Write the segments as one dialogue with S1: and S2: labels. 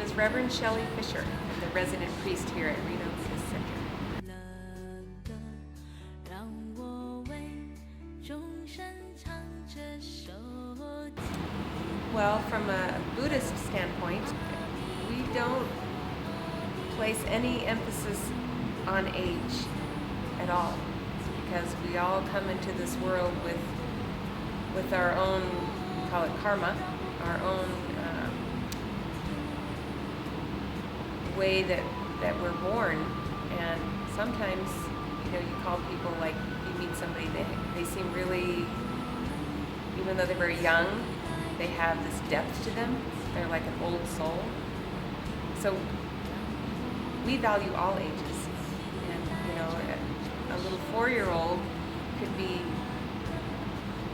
S1: is Reverend Shelley Fisher, the resident priest here at Reno Buddhist Center. Well, from a Buddhist standpoint, we don't place any emphasis on age at all, because we all come into this world with our own, we call it karma, our own way that we're born. And sometimes, you call people, like, you meet somebody, they seem really, even though they're very young, they have this depth to them. They're like an old soul. So we value all ages. And, a little 4-year-old could be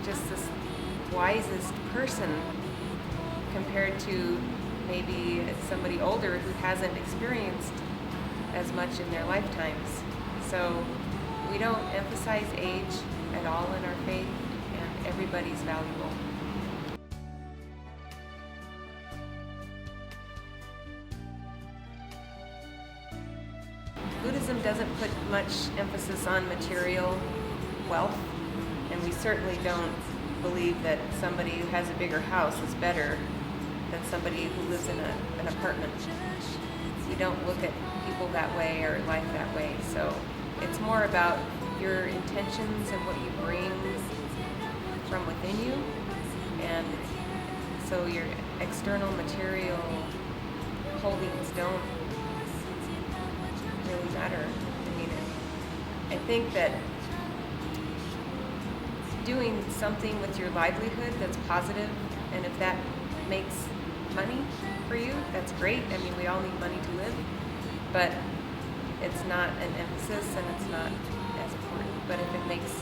S1: just this wisest person compared to maybe somebody older who hasn't experienced as much in their lifetimes. So we don't emphasize age at all in our faith, and everybody's valuable. Buddhism doesn't put much emphasis on material wealth, and we certainly don't believe that somebody who has a bigger house is better than somebody who lives in an apartment. We don't look at people that way or life that way. So it's more about your intentions and what you bring from within you. And so your external material holdings don't really matter. I think that doing something with your livelihood that's positive, and if that makes money for you, that's great. We all need money to live, but it's not an emphasis and it's not as important. But if it makes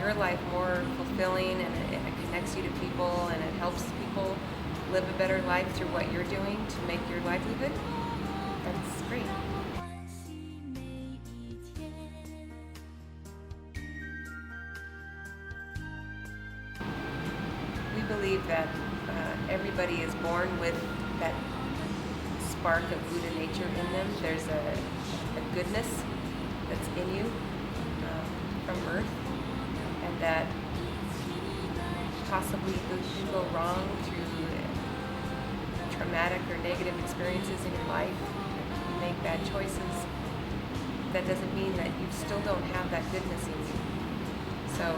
S1: your life more fulfilling and it connects you to people and it helps people live a better life through what you're doing to make your livelihood, that's great. We believe that everybody is born with that spark of Buddha nature in them. There's a goodness that's in you from birth, and that possibly you go wrong through traumatic or negative experiences in your life. You make bad choices. That doesn't mean that you still don't have that goodness in you. So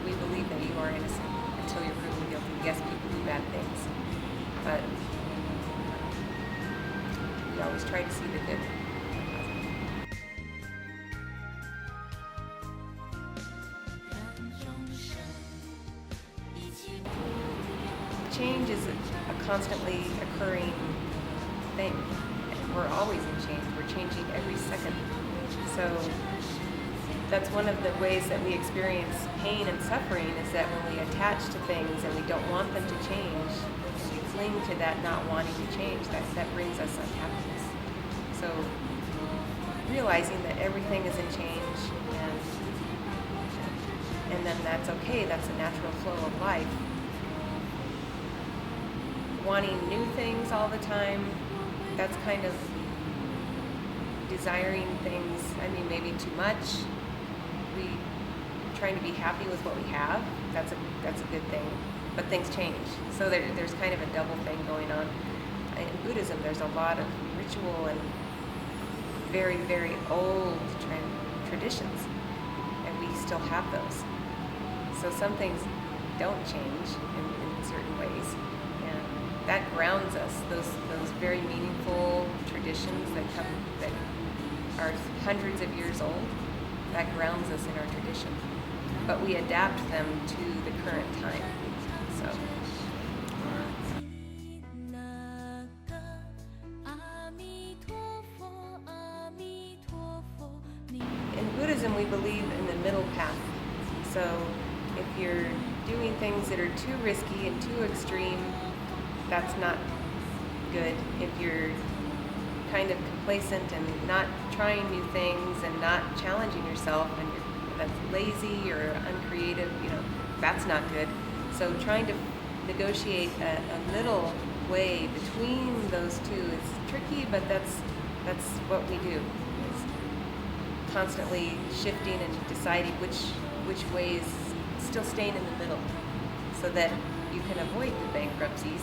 S1: we believe that you are innocent until you're proven guilty. Yes, people do bad things, but we always try to see the good. Change is a constantly occurring thing. We're always in change. We're changing every second. So that's one of the ways that we experience pain and suffering, is that when we attach to things and we don't want them to change, and we cling to that not wanting to change, that brings us unhappiness. So realizing that everything is in change, and then that's okay, that's a natural flow of life. Wanting new things all the time, that's kind of desiring things, maybe too much. We trying to be happy with what we have, that's a good thing, but things change. So there's kind of a double thing going on. In Buddhism, there's a lot of ritual and very, very old traditions, and we still have those. So some things don't change in certain ways, and that grounds us. Those very meaningful traditions that are hundreds of years old, that grounds us in our tradition. But we adapt them to the current time. So. In Buddhism, we believe in the middle path. So if you're doing things that are too risky and too extreme, that's not good. If you're kind of complacent and not trying new things and not challenging yourself, and that's lazy or uncreative, that's not good. So trying to negotiate a middle way between those two is tricky, but that's what we do. Is constantly shifting and deciding which way is still staying in the middle, so that you can avoid the bankruptcies,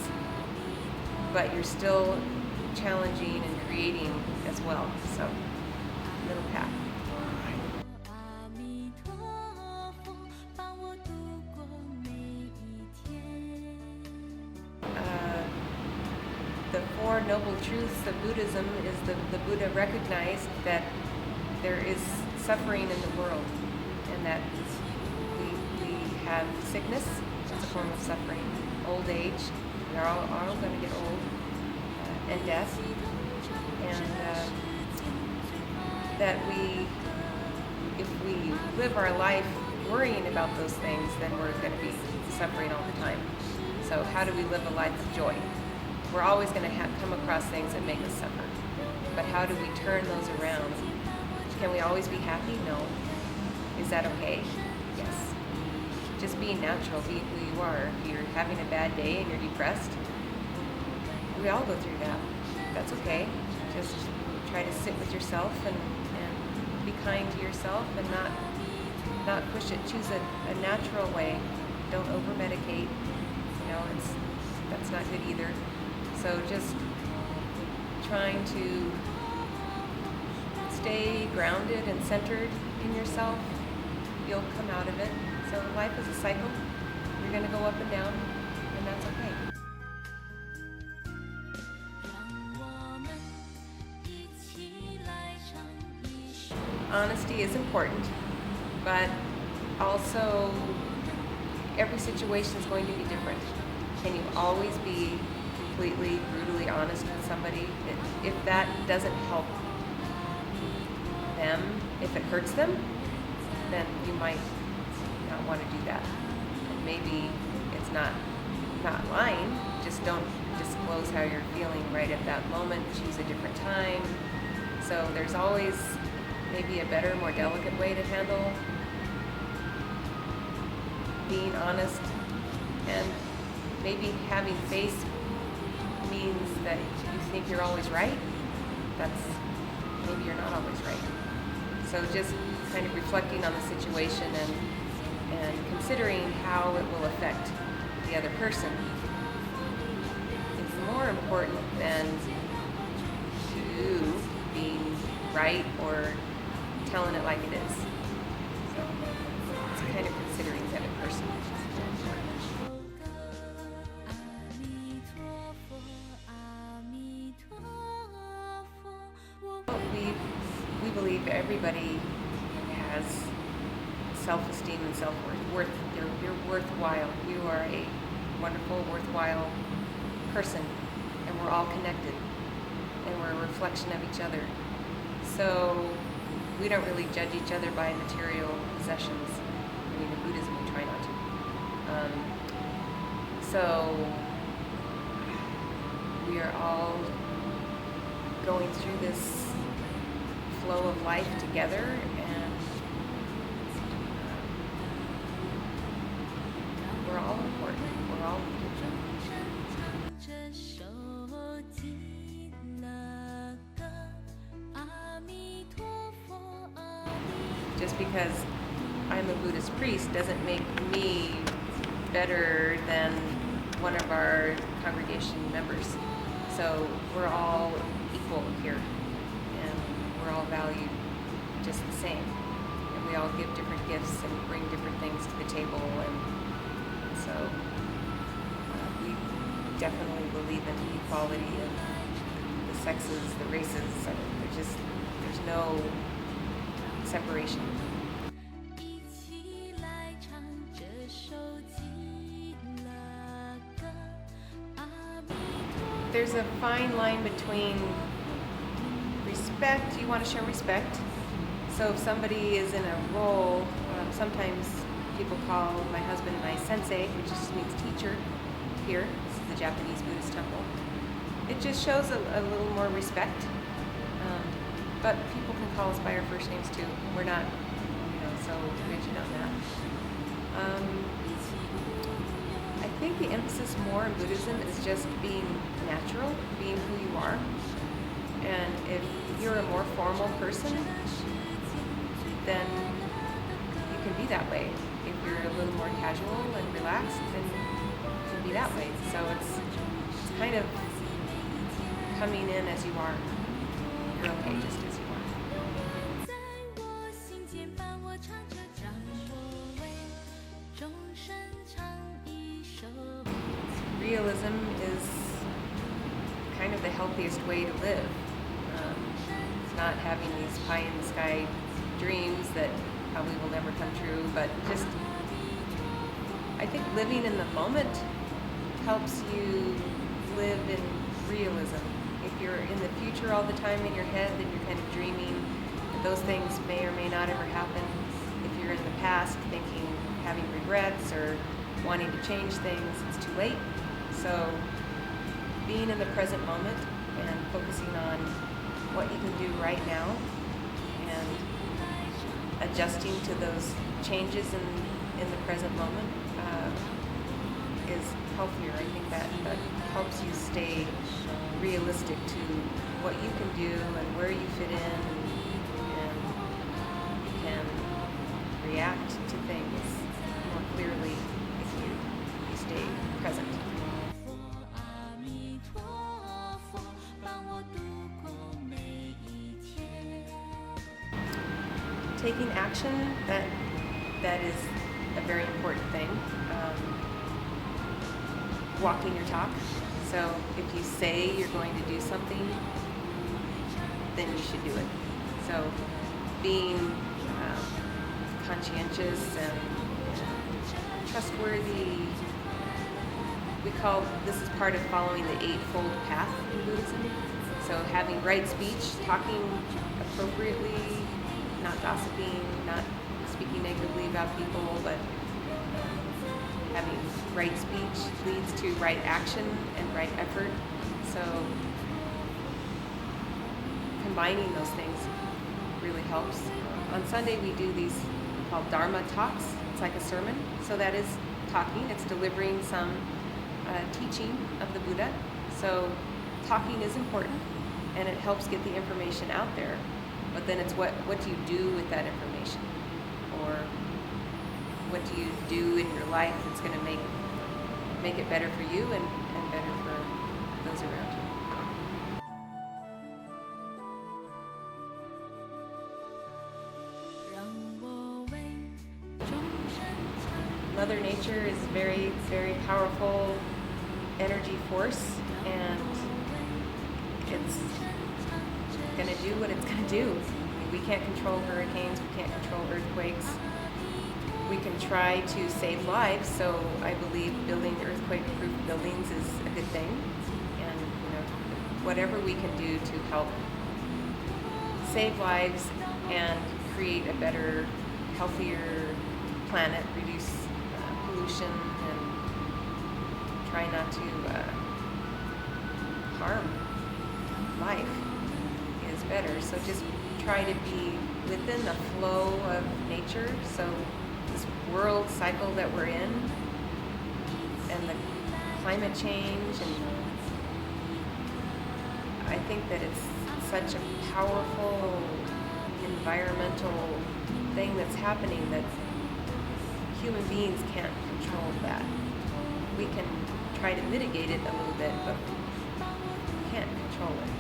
S1: but you're still challenging and creating as well. So, middle path. The Four Noble Truths of Buddhism is the Buddha recognized that there is suffering in the world, and that we have sickness, it's a form of suffering, old age, we are all going to get old, and death, and that if we live our life worrying about those things, then we're going to be suffering all the time. So how do we live a life of joy? We're always going to come across things that make us suffer. But how do we turn those around? Can we always be happy? No. Is that okay? Yes. Just being natural, being who you are. If you're having a bad day and you're depressed, we all go through that. That's okay. Just try to sit with yourself and be kind to yourself and not push it. Choose a natural way. Don't over-medicate. That's not good either. So just trying to stay grounded and centered in yourself, you'll come out of it. So life is a cycle. You're going to go up and down, and that's okay. Honesty is important, but also every situation is going to be different. Can you always be completely, brutally honest with somebody? If that doesn't help them, if it hurts them, then you might not want to do that. And maybe it's not lying, just don't disclose how you're feeling right at that moment, choose a different time. So there's always maybe a better, more delicate way to handle being honest, and maybe having faith means that you think you're always right. Maybe you're not always right. So just kind of reflecting on the situation and considering how it will affect the other person is more important than you being right or telling it like it is. So it's kind of considering the other person. We believe everybody has self-esteem and self-worth. You're worthwhile. You are a wonderful, worthwhile person, and we're all connected, and we're a reflection of each other. So we don't really judge each other by material possessions. I mean, in Buddhism, we try not to. So we are all going through this flow of life together, and we're all important. We're all just because I'm a Buddhist priest doesn't make me better than one of our congregation members. So we're all equal here, and we're all valued just the same. And we all give different gifts and bring different things to the table, and so we definitely believe in equality of the sexes, the races. I mean, there's no separation. There's a fine line between respect. You want to show respect. So if somebody is in a role, sometimes people call my husband and I sensei, which just means teacher here. This is the Japanese Buddhist temple. It just shows a little more respect. But people can call us by our first names too. We're not, so rigid on that. I I think the emphasis more in Buddhism is just being natural, being who you are. And if you're a more formal person, then you can be that way. If you're a little more casual and relaxed, then you can be that way. So it's kind of coming in as you are. You're okay just as you are. Realism is kind of the healthiest way to live. Not having these pie-in-the-sky dreams that probably will never come true, but just, I think living in the moment helps you live in realism. If you're in the future all the time in your head, then you're kind of dreaming that those things may or may not ever happen. If you're in the past thinking, having regrets or wanting to change things, it's too late. So being in the present moment and focusing on what you can do right now and adjusting to those changes in the present moment is healthier. I think that helps you stay realistic to what you can do and where you fit in, and you can react to things more clearly if you stay present. Taking action, that is a very important thing. Walking your talk. So if you say you're going to do something, then you should do it. So being conscientious and trustworthy, this is part of following the Eightfold Path in Buddhism. So having right speech, talking appropriately, not gossiping, not speaking negatively about people, but having right speech leads to right action and right effort. So combining those things really helps. On Sunday we do these called Dharma talks. It's like a sermon. So that is talking. It's delivering some teaching of the Buddha. So talking is important and it helps get the information out there. But then it's what do you do with that information? Or what do you do in your life that's going to make it better for you and better for those around you? Mother Nature is a very, very powerful energy force, and it's going to do what it's going to do. I mean, we can't control hurricanes, we can't control earthquakes. We can try to save lives, so I believe building earthquake-proof buildings is a good thing. And whatever we can do to help save lives and create a better, healthier planet, reduce pollution, and try not to harm life is better. So just try to be within the flow of nature. So this world cycle that we're in and the climate change, and I think that it's such a powerful environmental thing that's happening that human beings can't control that. We can try to mitigate it a little bit, but we can't control it.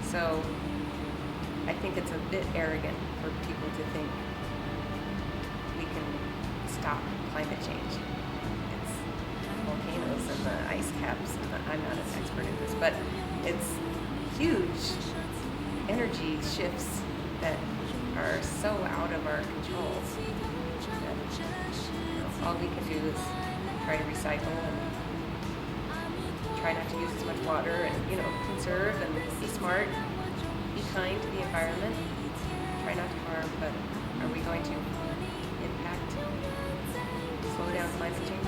S1: So I think it's a bit arrogant for people to think we can stop climate change. It's volcanoes and the ice caps, and I'm not an expert in this, but it's huge energy shifts that are so out of our control that all we can do is try to recycle and try not to use as much water, and conserve and be smart, be kind to the environment, try not to harm. But are we going to slow down climate change?